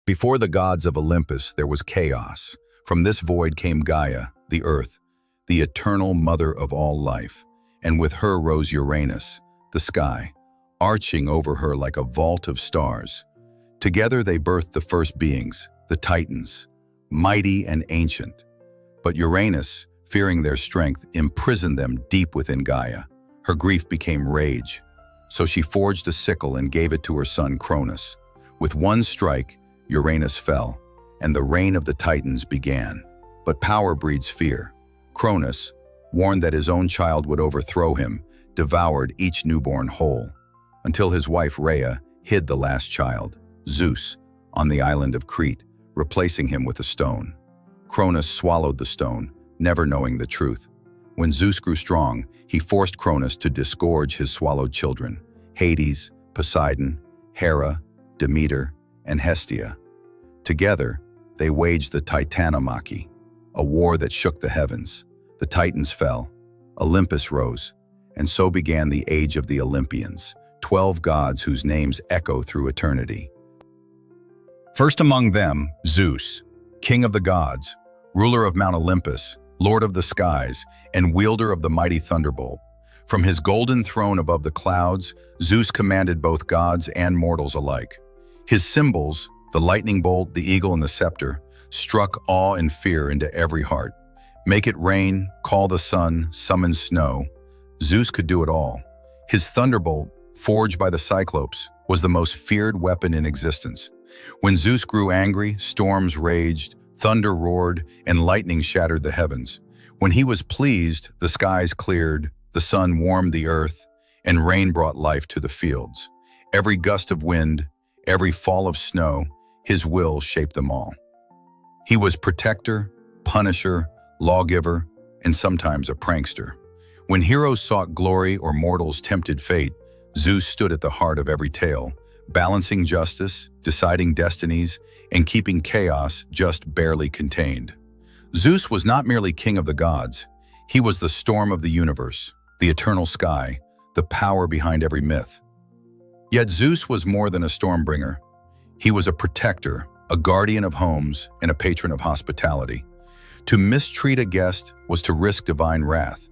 Before the gods of Olympus, there was chaos. From this void came Gaia, the earth, the eternal mother of all life, and with her rose Uranus, the sky, arching over her like a vault of stars. Together they birthed the first beings, the Titans, mighty and ancient. But Uranus, fearing their strength, imprisoned them deep within Gaia. Her grief became rage, so she forged a sickle and gave it to her son Cronus. With one strike, Uranus fell, and the reign of the Titans began. But power breeds fear. Cronus, warned that his own child would overthrow him, devoured each newborn whole, until his wife Rhea hid the last child, Zeus, on the island of Crete, replacing him with a stone. Cronus swallowed the stone, never knowing the truth. When Zeus grew strong, he forced Cronus to disgorge his swallowed children, Hades, Poseidon, Hera, Demeter, and Hestia. Together, they waged the Titanomachy, a war that shook the heavens. The Titans fell, Olympus rose, and so began the age of the Olympians, 12 gods whose names echo through eternity. First among them, Zeus, king of the gods, ruler of Mount Olympus, lord of the skies, and wielder of the mighty thunderbolt. From his golden throne above the clouds, Zeus commanded both gods and mortals alike. His symbols, the lightning bolt, the eagle, and the scepter, struck awe and fear into every heart. Make it rain, call the sun, summon snow. Zeus could do it all. His thunderbolt, forged by the Cyclopes, was the most feared weapon in existence. When Zeus grew angry, storms raged, thunder roared, and lightning shattered the heavens. When he was pleased, the skies cleared, the sun warmed the earth, and rain brought life to the fields. Every gust of wind, every fall of snow, his will shaped them all. He was protector, punisher, lawgiver, and sometimes a prankster. When heroes sought glory or mortals tempted fate, Zeus stood at the heart of every tale, balancing justice, deciding destinies, and keeping chaos just barely contained. Zeus was not merely king of the gods. He was the storm of the universe, the eternal sky, the power behind every myth. Yet Zeus was more than a stormbringer. He was a protector, a guardian of homes, and a patron of hospitality. To mistreat a guest was to risk divine wrath.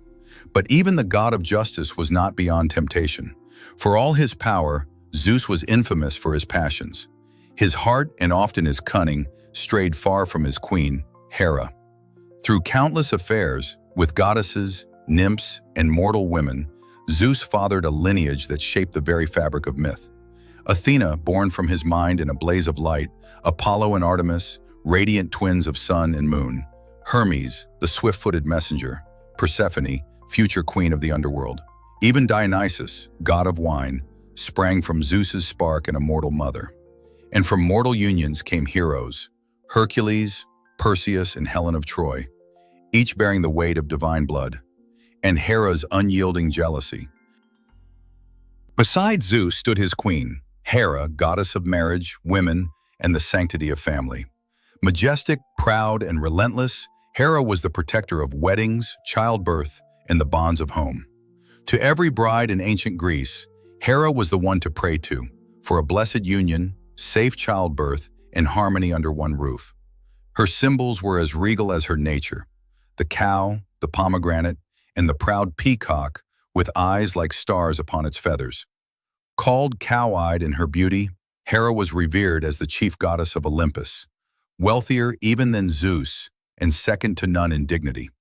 But even the god of justice was not beyond temptation. For all his power, Zeus was infamous for his passions. His heart, and often his cunning, strayed far from his queen, Hera. Through countless affairs, with goddesses, nymphs, and mortal women, Zeus fathered a lineage that shaped the very fabric of myth. Athena, born from his mind in a blaze of light, Apollo and Artemis, radiant twins of sun and moon, Hermes, the swift-footed messenger, Persephone, future queen of the underworld. Even Dionysos, god of wine, sprang from Zeus's spark and a mortal mother. And from mortal unions came heroes, Hercules, Perseus, and Helen of Troy, each bearing the weight of divine blood, and Hera's unyielding jealousy. Beside Zeus stood his queen, Hera, goddess of marriage, women, and the sanctity of family. Majestic, proud, and relentless, Hera was the protector of weddings, childbirth, and the bonds of home. To every bride in ancient Greece, Hera was the one to pray to, for a blessed union, safe childbirth, and harmony under one roof. Her symbols were as regal as her nature: the cow, the pomegranate, and the proud peacock with eyes like stars upon its feathers. Called cow-eyed in her beauty, Hera was revered as the chief goddess of Olympus, wealthier even than Zeus, and second to none in dignity.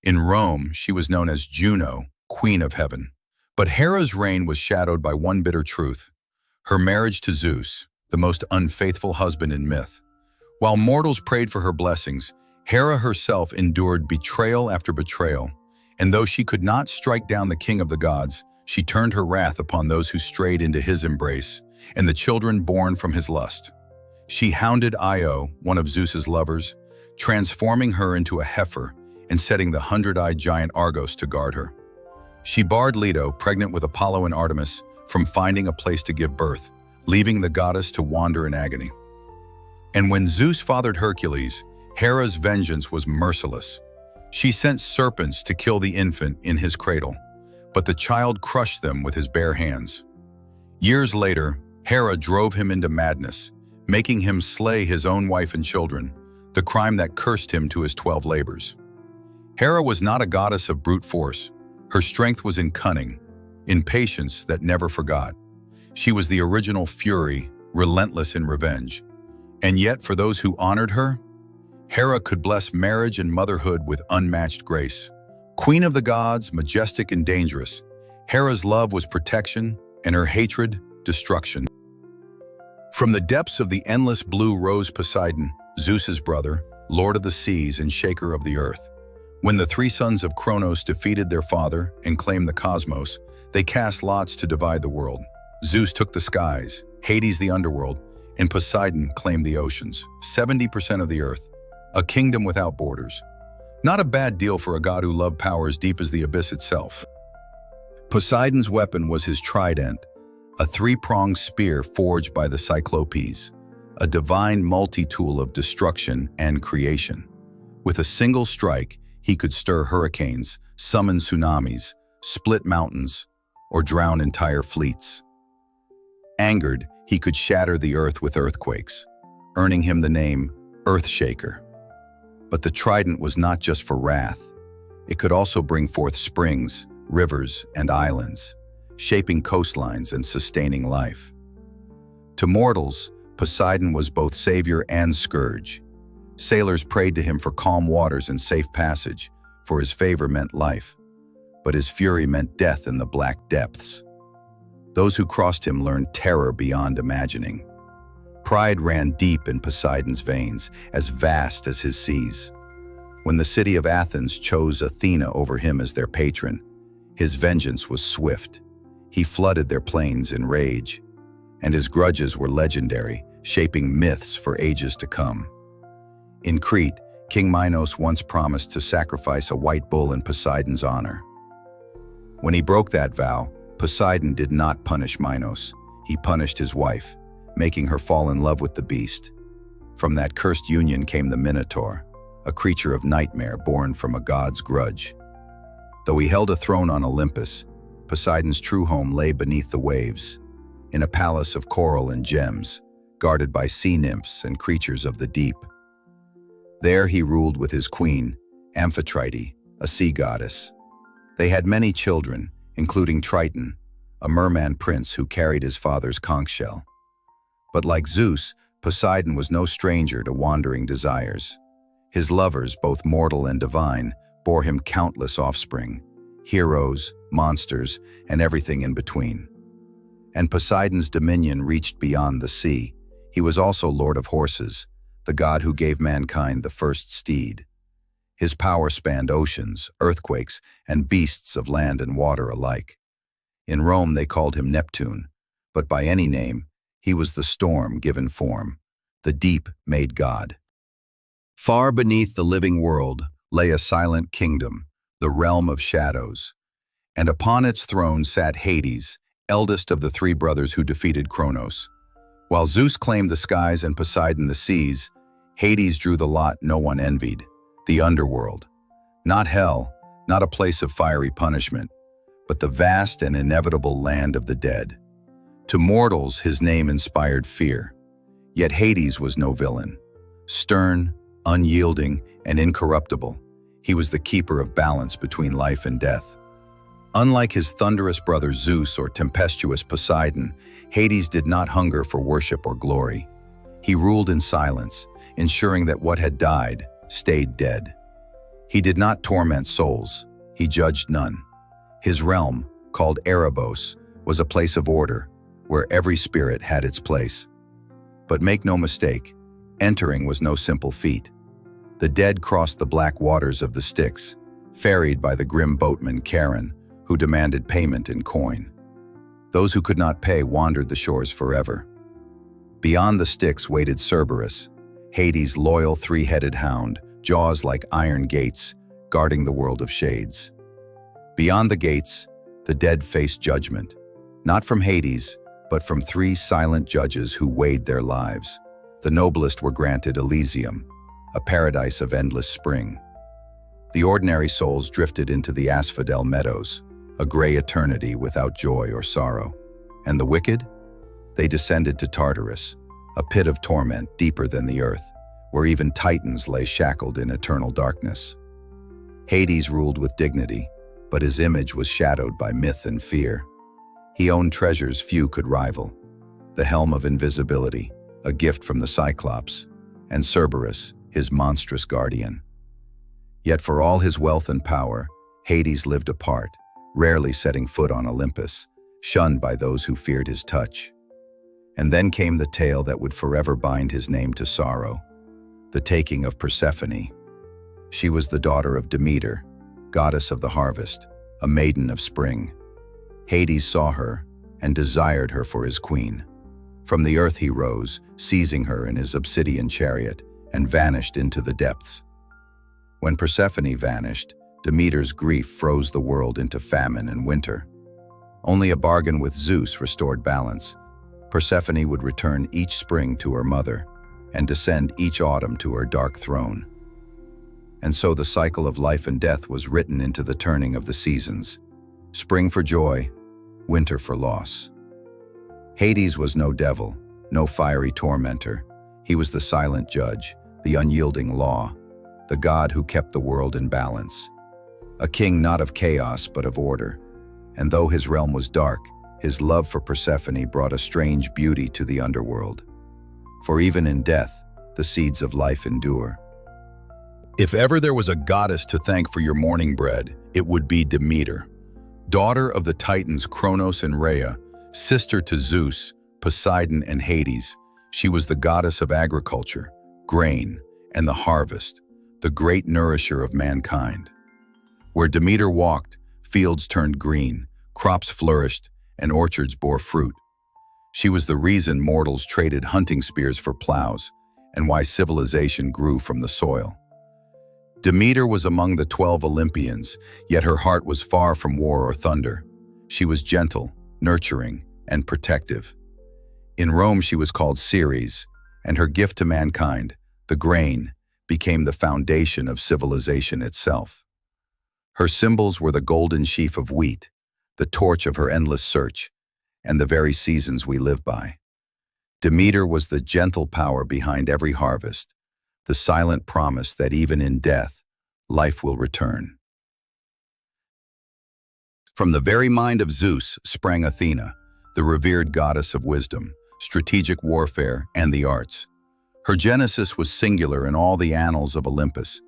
In Rome, she was known as Juno, Queen of Heaven. But Hera's reign was shadowed by one bitter truth: her marriage to Zeus, the most unfaithful husband in myth. While mortals prayed for her blessings, Hera herself endured betrayal after betrayal, and though she could not strike down the king of the gods, she turned her wrath upon those who strayed into his embrace, and the children born from his lust. She hounded Io, one of Zeus's lovers, transforming her into a heifer and setting the 100-eyed giant Argos to guard her. She barred Leto, pregnant with Apollo and Artemis, from finding a place to give birth, leaving the goddess to wander in agony. And when Zeus fathered Hercules, Hera's vengeance was merciless. She sent serpents to kill the infant in his cradle, but the child crushed them with his bare hands. Years later, Hera drove him into madness, making him slay his own wife and children, the crime that cursed him to his 12 labors. Hera was not a goddess of brute force. Her strength was in cunning, in patience that never forgot. She was the original fury, relentless in revenge. And yet, for those who honored her, Hera could bless marriage and motherhood with unmatched grace. Queen of the gods, majestic and dangerous, Hera's love was protection and her hatred, destruction. From the depths of the endless blue rose Poseidon, Zeus's brother, lord of the seas and shaker of the earth. When the three sons of Kronos defeated their father and claimed the cosmos, they cast lots to divide the world. Zeus took the skies, Hades the underworld, and Poseidon claimed the oceans, 70% of the earth, a kingdom without borders. Not a bad deal for a god who loved power as deep as the abyss itself. Poseidon's weapon was his trident, a three-pronged spear forged by the Cyclopes, a divine multi-tool of destruction and creation. With a single strike, he could stir hurricanes, summon tsunamis, split mountains, or drown entire fleets. Angered, he could shatter the earth with earthquakes, earning him the name Earthshaker. But the trident was not just for wrath. It could also bring forth springs, rivers, and islands, shaping coastlines and sustaining life. To mortals, Poseidon was both savior and scourge. Sailors prayed to him for calm waters and safe passage, for his favor meant life, but his fury meant death in the black depths. Those who crossed him learned terror beyond imagining. Pride ran deep in Poseidon's veins, as vast as his seas. When the city of Athens chose Athena over him as their patron, his vengeance was swift. He flooded their plains in rage, and his grudges were legendary, shaping myths for ages to come. In Crete, King Minos once promised to sacrifice a white bull in Poseidon's honor. When he broke that vow, Poseidon did not punish Minos. He punished his wife, making her fall in love with the beast. From that cursed union came the Minotaur, a creature of nightmare born from a god's grudge. Though he held a throne on Olympus, Poseidon's true home lay beneath the waves, in a palace of coral and gems, guarded by sea nymphs and creatures of the deep. There he ruled with his queen, Aphrodite, a sea goddess. They had many children, including Triton, a merman prince who carried his father's conch shell. But like Zeus, Poseidon was no stranger to wandering desires. His lovers, both mortal and divine, bore him countless offspring, heroes, monsters, and everything in between. And Poseidon's dominion reached beyond the sea. He was also lord of horses, the god who gave mankind the first steed. His power spanned oceans, earthquakes, and beasts of land and water alike. In Rome they called him Neptune, but by any name, he was the storm given form, the deep made god. Far beneath the living world lay a silent kingdom, the realm of shadows, and upon its throne sat Hades, eldest of the three brothers who defeated Kronos. While Zeus claimed the skies and Poseidon the seas, Hades drew the lot no one envied, the underworld. Not hell, not a place of fiery punishment, but the vast and inevitable land of the dead. To mortals, his name inspired fear. Yet Hades was no villain. Stern, unyielding, and incorruptible, he was the keeper of balance between life and death. Unlike his thunderous brother Zeus or tempestuous Poseidon, Hades did not hunger for worship or glory. He ruled in silence, ensuring that what had died stayed dead. He did not torment souls, he judged none. His realm, called Erebos, was a place of order, where every spirit had its place. But make no mistake, entering was no simple feat. The dead crossed the black waters of the Styx, ferried by the grim boatman Charon, who demanded payment in coin. Those who could not pay wandered the shores forever. Beyond the Styx waited Cerberus, Hades' loyal three-headed hound, jaws like iron gates, guarding the world of shades. Beyond the gates, the dead faced judgment, not from Hades, but from three silent judges who weighed their lives. The noblest were granted Elysium, a paradise of endless spring. The ordinary souls drifted into the asphodel meadows, a gray eternity without joy or sorrow. And the wicked? They descended to Tartarus, a pit of torment deeper than the earth, where even titans lay shackled in eternal darkness. Hades ruled with dignity, but his image was shadowed by myth and fear. He owned treasures few could rival: the helm of invisibility, a gift from the Cyclops, and Cerberus, his monstrous guardian. Yet for all his wealth and power, Hades lived apart, rarely setting foot on Olympus, shunned by those who feared his touch. And then came the tale that would forever bind his name to sorrow: the taking of Persephone. She was the daughter of Demeter, goddess of the harvest, a maiden of spring. Hades saw her and desired her for his queen. From the earth he rose, seizing her in his obsidian chariot, and vanished into the depths. When Persephone vanished, Demeter's grief froze the world into famine and winter. Only a bargain with Zeus restored balance. Persephone would return each spring to her mother, and descend each autumn to her dark throne. And so the cycle of life and death was written into the turning of the seasons: spring for joy, winter for loss. Hades was no devil, no fiery tormentor. He was the silent judge, the unyielding law, the god who kept the world in balance. A king not of chaos but of order. And though his realm was dark, his love for Persephone brought a strange beauty to the underworld. For even in death, the seeds of life endure. If ever there was a goddess to thank for your morning bread, it would be Demeter. Daughter of the Titans Kronos and Rhea, sister to Zeus, Poseidon, and Hades, she was the goddess of agriculture, grain, and the harvest, the great nourisher of mankind. Where Demeter walked, fields turned green, crops flourished, and orchards bore fruit. She was the reason mortals traded hunting spears for plows, and why civilization grew from the soil. Demeter was among the 12 Olympians, yet her heart was far from war or thunder. She was gentle, nurturing, and protective. In Rome she was called Ceres, and her gift to mankind, the grain, became the foundation of civilization itself. Her symbols were the golden sheaf of wheat, the torch of her endless search, and the very seasons we live by. Demeter was the gentle power behind every harvest, the silent promise that even in death, life will return. From the very mind of Zeus sprang Athena, the revered goddess of wisdom, strategic warfare, and the arts. Her genesis was singular in all the annals of Olympus.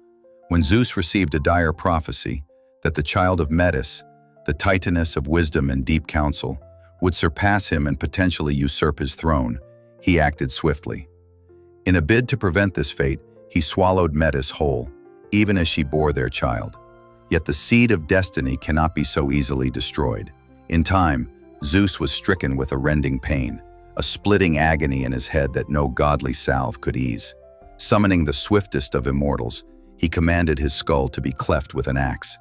When Zeus received a dire prophecy that the child of Metis, the titaness of wisdom and deep counsel, would surpass him and potentially usurp his throne, he acted swiftly. In a bid to prevent this fate, he swallowed Metis whole, even as she bore their child. Yet the seed of destiny cannot be so easily destroyed. In time, Zeus was stricken with a rending pain, a splitting agony in his head that no godly salve could ease. Summoning the swiftest of immortals, he commanded his skull to be cleft with an axe.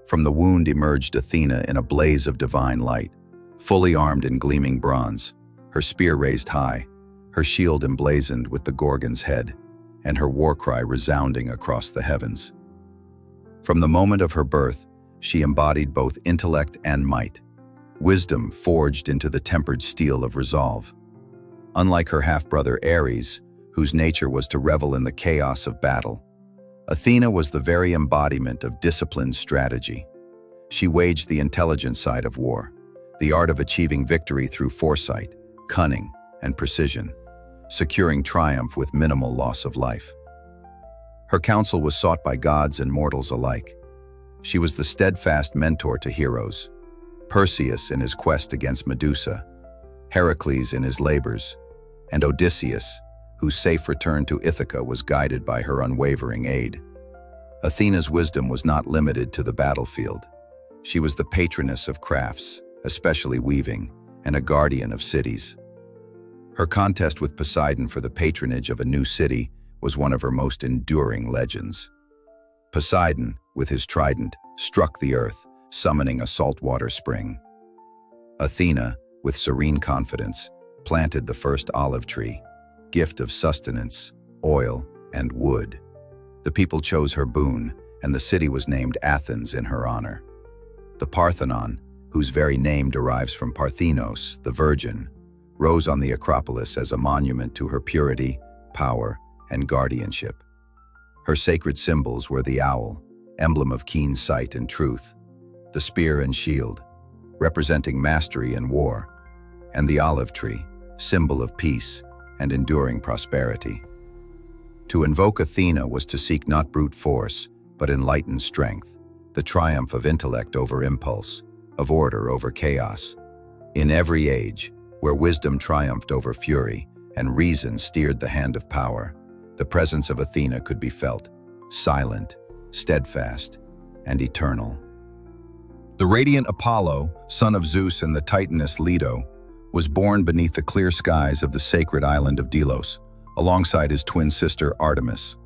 From the wound emerged Athena in a blaze of divine light, fully armed in gleaming bronze, her spear raised high, her shield emblazoned with the Gorgon's head, and her war cry resounding across the heavens. From the moment of her birth, she embodied both intellect and might, wisdom forged into the tempered steel of resolve. Unlike her half-brother Ares, whose nature was to revel in the chaos of battle, Athena was the very embodiment of disciplined strategy. She waged the intelligent side of war, the art of achieving victory through foresight, cunning, and precision, securing triumph with minimal loss of life. Her counsel was sought by gods and mortals alike. She was the steadfast mentor to heroes: Perseus in his quest against Medusa, Heracles in his labors, and Odysseus, whose safe return to Ithaca was guided by her unwavering aid. Athena's wisdom was not limited to the battlefield. She was the patroness of crafts, especially weaving, and a guardian of cities. Her contest with Poseidon for the patronage of a new city was one of her most enduring legends. Poseidon, with his trident, struck the earth, summoning a saltwater spring. Athena, with serene confidence, planted the first olive tree, gift of sustenance, oil, and wood. The people chose her boon, and the city was named Athens in her honor. The Parthenon, whose very name derives from Parthenos, the virgin, rose on the Acropolis as a monument to her purity, power, and guardianship. Her sacred symbols were the owl, emblem of keen sight and truth, the spear and shield, representing mastery in war, and the olive tree, symbol of peace and enduring prosperity. To invoke Athena was to seek not brute force, but enlightened strength, the triumph of intellect over impulse, of order over chaos. In every age, where wisdom triumphed over fury and reason steered the hand of power, the presence of Athena could be felt, silent, steadfast, and eternal. The radiant Apollo, son of Zeus and the Titaness Leto, was born beneath the clear skies of the sacred island of Delos, alongside his twin sister Artemis.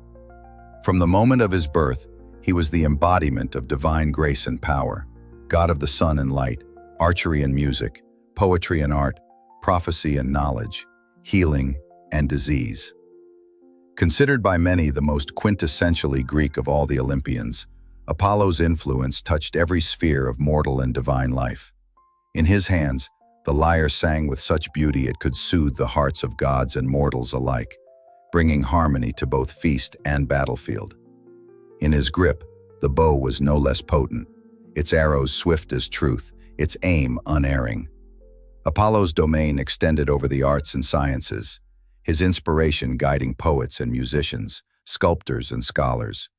From the moment of his birth, he was the embodiment of divine grace and power, god of the sun and light, archery and music, poetry and art, prophecy and knowledge, healing and disease. Considered by many the most quintessentially Greek of all the Olympians, Apollo's influence touched every sphere of mortal and divine life. In his hands, the lyre sang with such beauty it could soothe the hearts of gods and mortals alike, bringing harmony to both feast and battlefield. In his grip, the bow was no less potent, its arrows swift as truth, its aim unerring. Apollo's domain extended over the arts and sciences, his inspiration guiding poets and musicians, sculptors and scholars.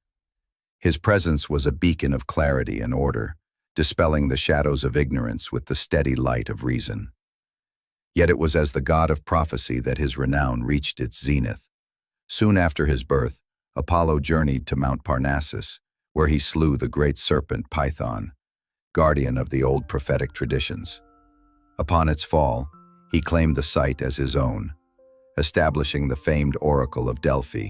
His presence was a beacon of clarity and order, dispelling the shadows of ignorance with the steady light of reason. Yet it was as the god of prophecy that his renown reached its zenith. Soon after his birth, Apollo journeyed to Mount Parnassus, where he slew the great serpent Python, guardian of the old prophetic traditions. Upon its fall, he claimed the site as his own, establishing the famed oracle of Delphi,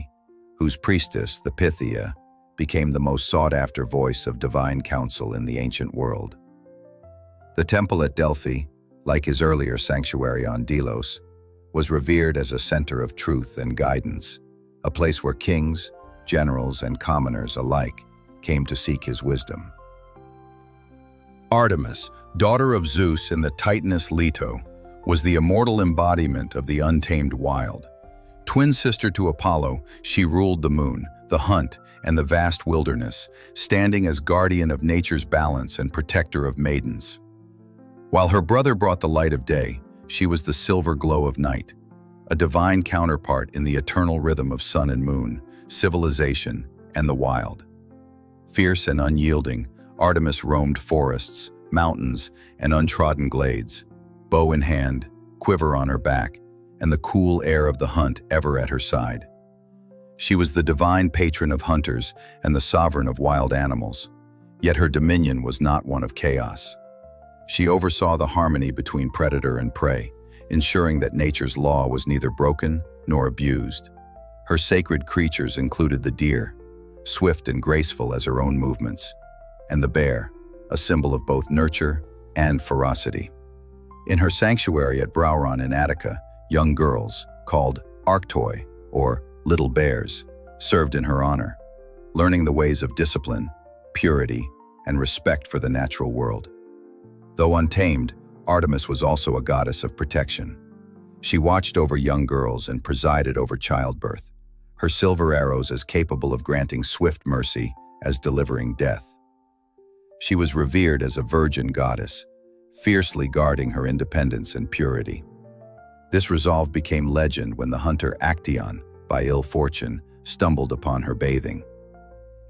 whose priestess, the Pythia, became the most sought-after voice of divine counsel in the ancient world. The temple at Delphi, like his earlier sanctuary on Delos, was revered as a center of truth and guidance, a place where kings, generals, and commoners alike came to seek his wisdom. Artemis, daughter of Zeus and the Titaness Leto, was the immortal embodiment of the untamed wild. Twin sister to Apollo, she ruled the moon, the hunt, and the vast wilderness, standing as guardian of nature's balance and protector of maidens. While her brother brought the light of day, she was the silver glow of night, a divine counterpart in the eternal rhythm of sun and moon, civilization, and the wild. Fierce and unyielding, Artemis roamed forests, mountains, and untrodden glades, bow in hand, quiver on her back, and the cool air of the hunt ever at her side. She was the divine patron of hunters and the sovereign of wild animals, yet her dominion was not one of chaos. She oversaw the harmony between predator and prey, ensuring that nature's law was neither broken nor abused. Her sacred creatures included the deer, swift and graceful as her own movements, and the bear, a symbol of both nurture and ferocity. In her sanctuary at Brauron in Attica, young girls, called Arctoi, or little bears, served in her honor, learning the ways of discipline, purity, and respect for the natural world. Though untamed, Artemis was also a goddess of protection. She watched over young girls and presided over childbirth, her silver arrows as capable of granting swift mercy as delivering death. She was revered as a virgin goddess, fiercely guarding her independence and purity. This resolve became legend when the hunter Actaeon, by ill fortune, stumbled upon her bathing.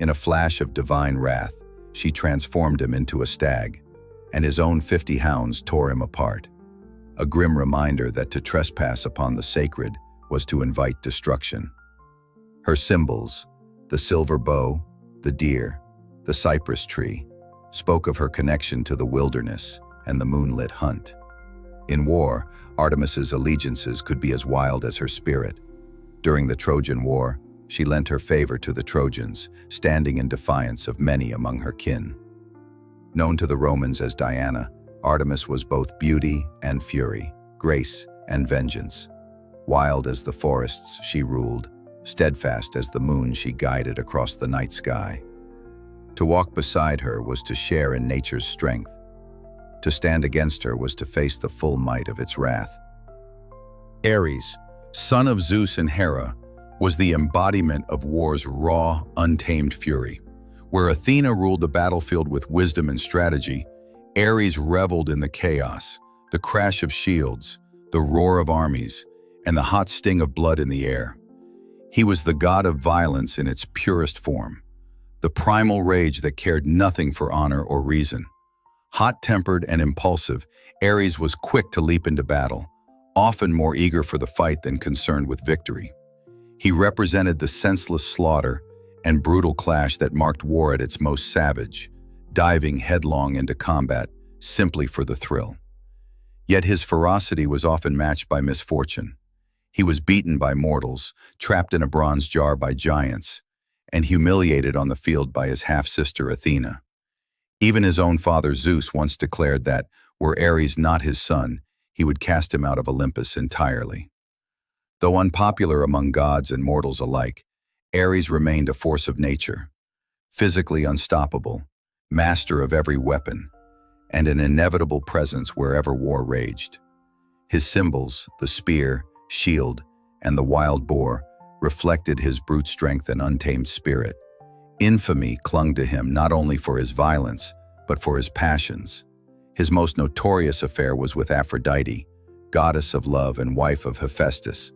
In a flash of divine wrath, she transformed him into a stag, and his own 50 hounds tore him apart, a grim reminder that to trespass upon the sacred was to invite destruction. Her symbols, the silver bow, the deer, the cypress tree, spoke of her connection to the wilderness and the moonlit hunt. In war, Artemis's allegiances could be as wild as her spirit. During the Trojan War, she lent her favor to the Trojans, standing in defiance of many among her kin. Known to the Romans as Diana, Artemis was both beauty and fury, grace and vengeance. Wild as the forests she ruled, steadfast as the moon she guided across the night sky. To walk beside her was to share in nature's strength. To stand against her was to face the full might of its wrath. Ares, son of Zeus and Hera, was the embodiment of war's raw, untamed fury. Where Athena ruled the battlefield with wisdom and strategy, Ares reveled in the chaos, the crash of shields, the roar of armies, and the hot sting of blood in the air. He was the god of violence in its purest form, the primal rage that cared nothing for honor or reason. Hot-tempered and impulsive, Ares was quick to leap into battle, often more eager for the fight than concerned with victory. He represented the senseless slaughter and brutal clash that marked war at its most savage, diving headlong into combat simply for the thrill. Yet his ferocity was often matched by misfortune. He was beaten by mortals, trapped in a bronze jar by giants, and humiliated on the field by his half-sister Athena. Even his own father Zeus once declared that, were Ares not his son, he would cast him out of Olympus entirely. Though unpopular among gods and mortals alike, Ares remained a force of nature, physically unstoppable, master of every weapon, and an inevitable presence wherever war raged. His symbols, the spear, shield, and the wild boar, reflected his brute strength and untamed spirit. Infamy clung to him not only for his violence, but for his passions. His most notorious affair was with Aphrodite, goddess of love and wife of Hephaistos.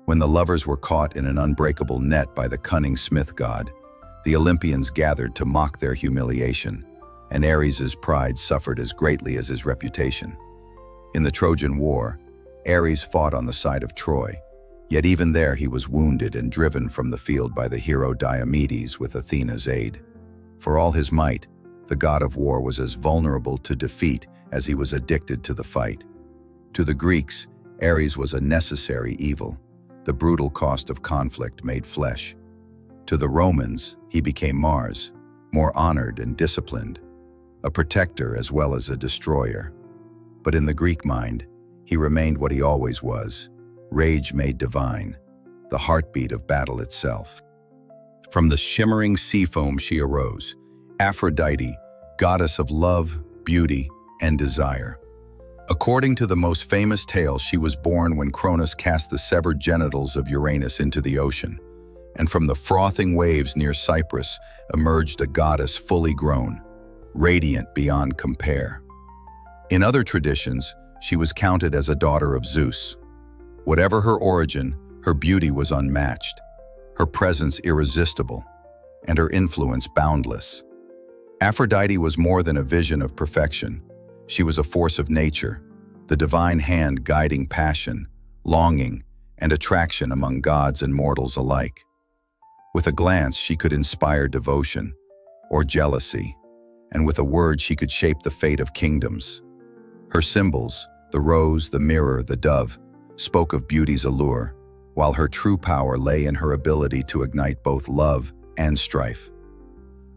When the lovers were caught in an unbreakable net by the cunning smith god, the Olympians gathered to mock their humiliation, and Ares's pride suffered as greatly as his reputation. In the Trojan War, Ares fought on the side of Troy, yet even there he was wounded and driven from the field by the hero Diomedes with Athena's aid. For all his might, the god of war was as vulnerable to defeat as he was addicted to the fight. To the Greeks, Ares was a necessary evil, the brutal cost of conflict made flesh. To the Romans, he became Mars, more honored and disciplined, a protector as well as a destroyer. But in the Greek mind, he remained what he always was, rage made divine, the heartbeat of battle itself. From the shimmering sea foam she arose, Aphrodite, goddess of love, beauty, and desire. According to the most famous tale, she was born when Cronus cast the severed genitals of Uranus into the ocean, and from the frothing waves near Cyprus emerged a goddess fully grown, radiant beyond compare. In other traditions, she was counted as a daughter of Zeus. Whatever her origin, her beauty was unmatched, her presence irresistible, and her influence boundless. Aphrodite was more than a vision of perfection. She was a force of nature, the divine hand guiding passion, longing, and attraction among gods and mortals alike. With a glance, she could inspire devotion or jealousy, and with a word she could shape the fate of kingdoms. Her symbols, the rose, the mirror, the dove, spoke of beauty's allure, while her true power lay in her ability to ignite both love and strife.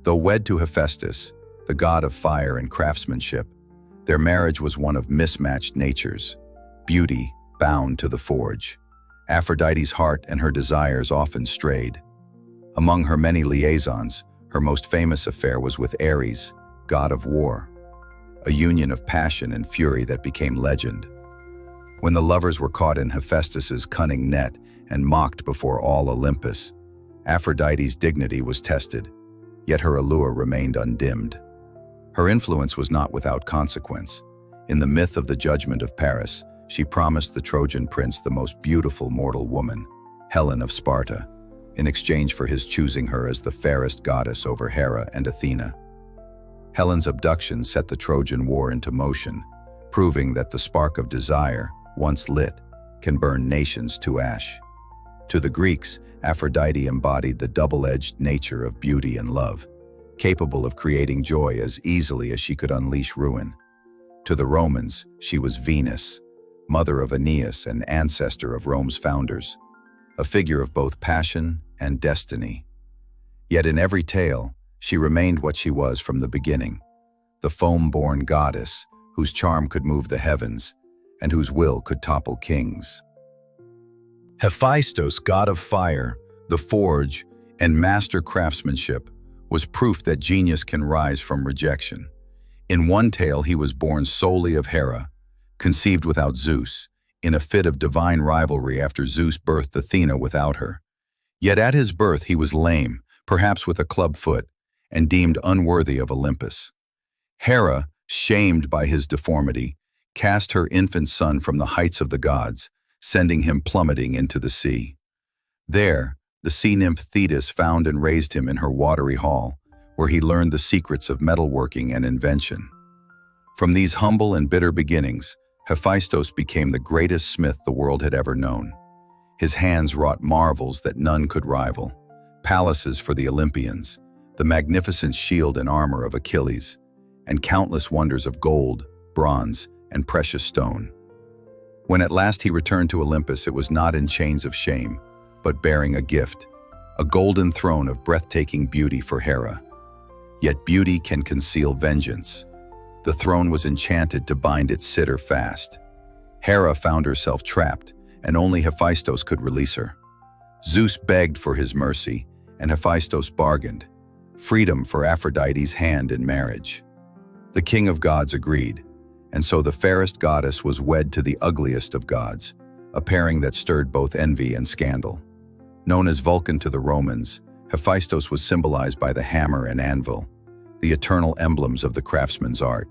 Though wed to Hephaistos, the god of fire and craftsmanship, their marriage was one of mismatched natures, beauty bound to the forge. Aphrodite's heart and her desires often strayed. Among her many liaisons, her most famous affair was with Ares, god of war, a union of passion and fury that became legend. When the lovers were caught in Hephaistos' cunning net and mocked before all Olympus, Aphrodite's dignity was tested, yet her allure remained undimmed. Her influence was not without consequence. In the myth of the judgment of Paris, she promised the Trojan prince the most beautiful mortal woman, Helen of Sparta, in exchange for his choosing her as the fairest goddess over Hera and Athena. Helen's abduction set the Trojan War into motion, proving that the spark of desire, once lit, can burn nations to ash. To the Greeks, Aphrodite embodied the double-edged nature of beauty and love, capable of creating joy as easily as she could unleash ruin. To the Romans, she was Venus, mother of Aeneas and ancestor of Rome's founders, a figure of both passion and destiny. Yet in every tale, she remained what she was from the beginning, the foam-born goddess whose charm could move the heavens and whose will could topple kings. Hephaistos, god of fire, the forge, and master craftsmanship, was proof that genius can rise from rejection. In one tale, he was born solely of Hera, conceived without Zeus, in a fit of divine rivalry after Zeus birthed Athena without her. Yet at his birth he was lame, perhaps with a club foot, and deemed unworthy of Olympus. Hera, shamed by his deformity, cast her infant son from the heights of the gods, sending him plummeting into the sea. There, the sea nymph Thetis found and raised him in her watery hall, where he learned the secrets of metalworking and invention. From these humble and bitter beginnings, Hephaistos became the greatest smith the world had ever known. His hands wrought marvels that none could rival: palaces for the Olympians, the magnificent shield and armor of Achilles, and countless wonders of gold, bronze, and precious stone. When at last he returned to Olympus, it was not in chains of shame, but bearing a gift, a golden throne of breathtaking beauty for Hera. Yet beauty can conceal vengeance. The throne was enchanted to bind its sitter fast. Hera found herself trapped, and only Hephaistos could release her. Zeus begged for his mercy, and Hephaistos bargained: freedom for Aphrodite's hand in marriage. The king of gods agreed, and so the fairest goddess was wed to the ugliest of gods, a pairing that stirred both envy and scandal. Known as Vulcan to the Romans, Hephaistos was symbolized by the hammer and anvil, the eternal emblems of the craftsman's art.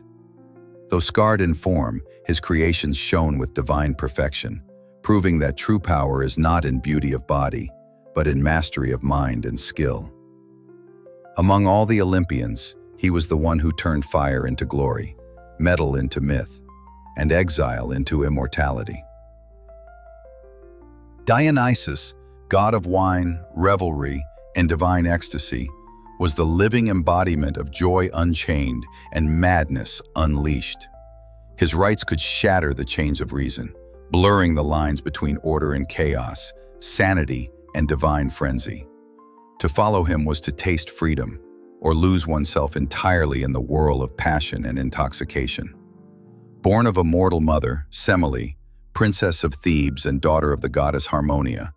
Though scarred in form, his creations shone with divine perfection, proving that true power is not in beauty of body, but in mastery of mind and skill. Among all the Olympians, he was the one who turned fire into glory, metal into myth, and exile into immortality. Dionysos, god of wine, revelry, and divine ecstasy, was the living embodiment of joy unchained and madness unleashed. His rites could shatter the chains of reason, blurring the lines between order and chaos, sanity and divine frenzy. To follow him was to taste freedom, or lose oneself entirely in the whirl of passion and intoxication. Born of a mortal mother, Semele, princess of Thebes and daughter of the goddess Harmonia,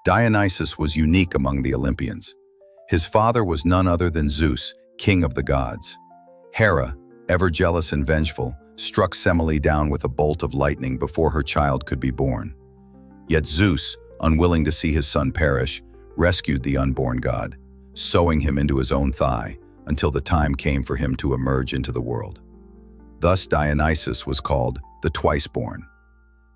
Dionysus was unique among the Olympians. His father was none other than Zeus, king of the gods. Hera, ever jealous and vengeful, struck Semele down with a bolt of lightning before her child could be born. Yet Zeus, unwilling to see his son perish, rescued the unborn god, sewing him into his own thigh until the time came for him to emerge into the world. Thus Dionysus was called the twice-born.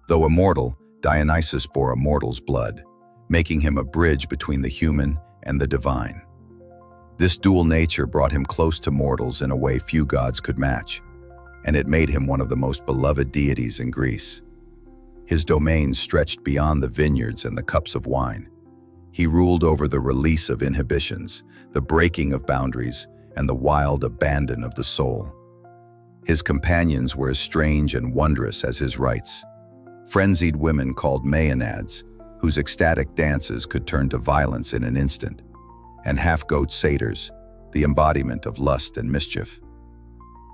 Though immortal, Dionysus bore a mortal's blood, making him a bridge between the human and the divine. This dual nature brought him close to mortals in a way few gods could match, and it made him one of the most beloved deities in Greece. His domain stretched beyond the vineyards and the cups of wine. He ruled over the release of inhibitions, the breaking of boundaries, and the wild abandon of the soul. His companions were as strange and wondrous as his rites. Frenzied women called maenads, whose ecstatic dances could turn to violence in an instant, and half-goat satyrs, the embodiment of lust and mischief.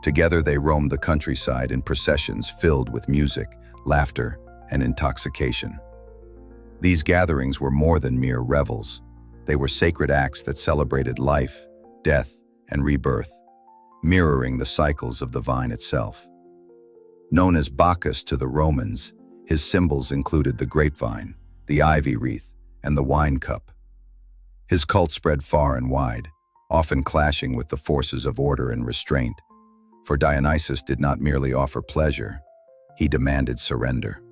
Together they roamed the countryside in processions filled with music, laughter, and intoxication. These gatherings were more than mere revels. They were sacred acts that celebrated life, death, and rebirth, mirroring the cycles of the vine itself. Known as Bacchus to the Romans, his symbols included the grapevine, the ivy wreath, and the wine cup. His cult spread far and wide, often clashing with the forces of order and restraint, for Dionysus did not merely offer pleasure, he demanded surrender.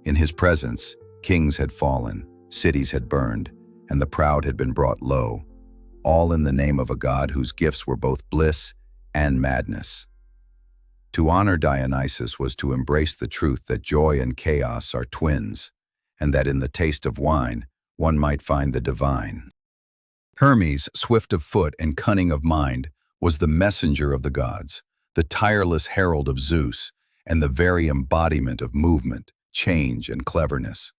In his presence, kings had fallen, cities had burned, and the proud had been brought low, all in the name of a god whose gifts were both bliss and madness. To honor Dionysus was to embrace the truth that joy and chaos are twins, and that in the taste of wine, one might find the divine. Hermes, swift of foot and cunning of mind, was the messenger of the gods, the tireless herald of Zeus, and the very embodiment of movement, change, and cleverness.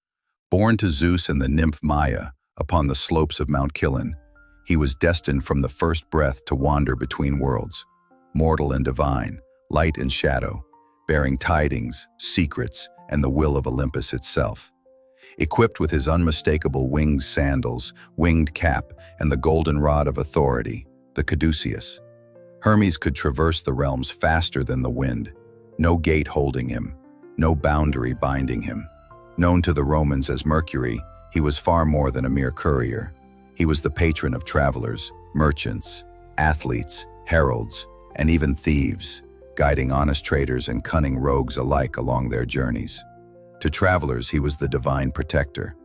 Born to Zeus and the nymph Maia upon the slopes of Mount Kilian, he was destined from the first breath to wander between worlds, mortal and divine, light and shadow, bearing tidings, secrets, and the will of Olympus itself. Equipped with his unmistakable winged sandals, winged cap, and the golden rod of authority, the caduceus, Hermes could traverse the realms faster than the wind, no gate holding him, no boundary binding him. Known to the Romans as Mercury, he was far more than a mere courier. He was the patron of travelers, merchants, athletes, heralds, and even thieves, guiding honest traders and cunning rogues alike along their journeys. To travelers, he was the divine protector.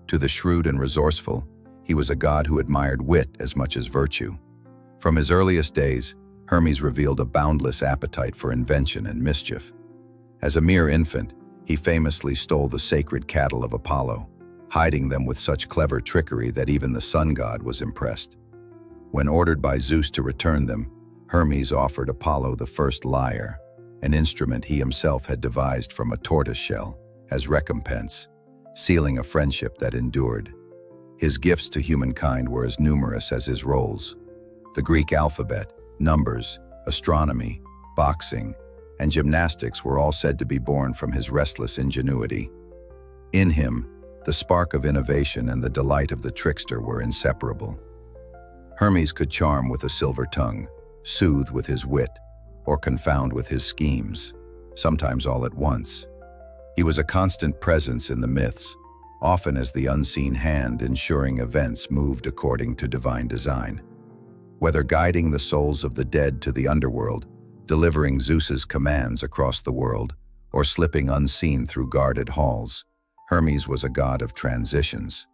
To the shrewd and resourceful, he was a god who admired wit as much as virtue. From his earliest days, Hermes revealed a boundless appetite for invention and mischief. As a mere infant, he famously stole the sacred cattle of Apollo, hiding them with such clever trickery that even the sun god was impressed. When ordered by Zeus to return them, Hermes offered Apollo the first lyre, an instrument he himself had devised from a tortoise shell, as recompense, sealing a friendship that endured. His gifts to humankind were as numerous as his roles. The Greek alphabet, numbers, astronomy, boxing, and gymnastics were all said to be born from his restless ingenuity. In him, the spark of innovation and the delight of the trickster were inseparable. Hermes could charm with a silver tongue, soothe with his wit, or confound with his schemes, sometimes all at once. He was a constant presence in the myths, often as the unseen hand ensuring events moved according to divine design. Whether guiding the souls of the dead to the underworld, delivering Zeus's commands across the world, or slipping unseen through guarded halls, Hermes was a god of transitions,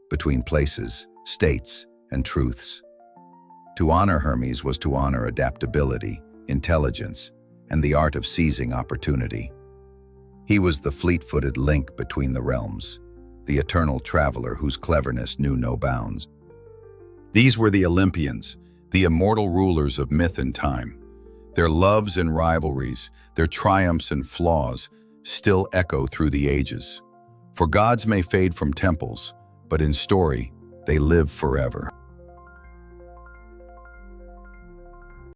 between places, states, and truths. To honor Hermes was to honor adaptability, intelligence, and the art of seizing opportunity. He was the fleet-footed link between the realms, the eternal traveler whose cleverness knew no bounds. These were the Olympians, the immortal rulers of myth and time. Their loves and rivalries, their triumphs and flaws, still echo through the ages. For gods may fade from temples, but in story, they live forever.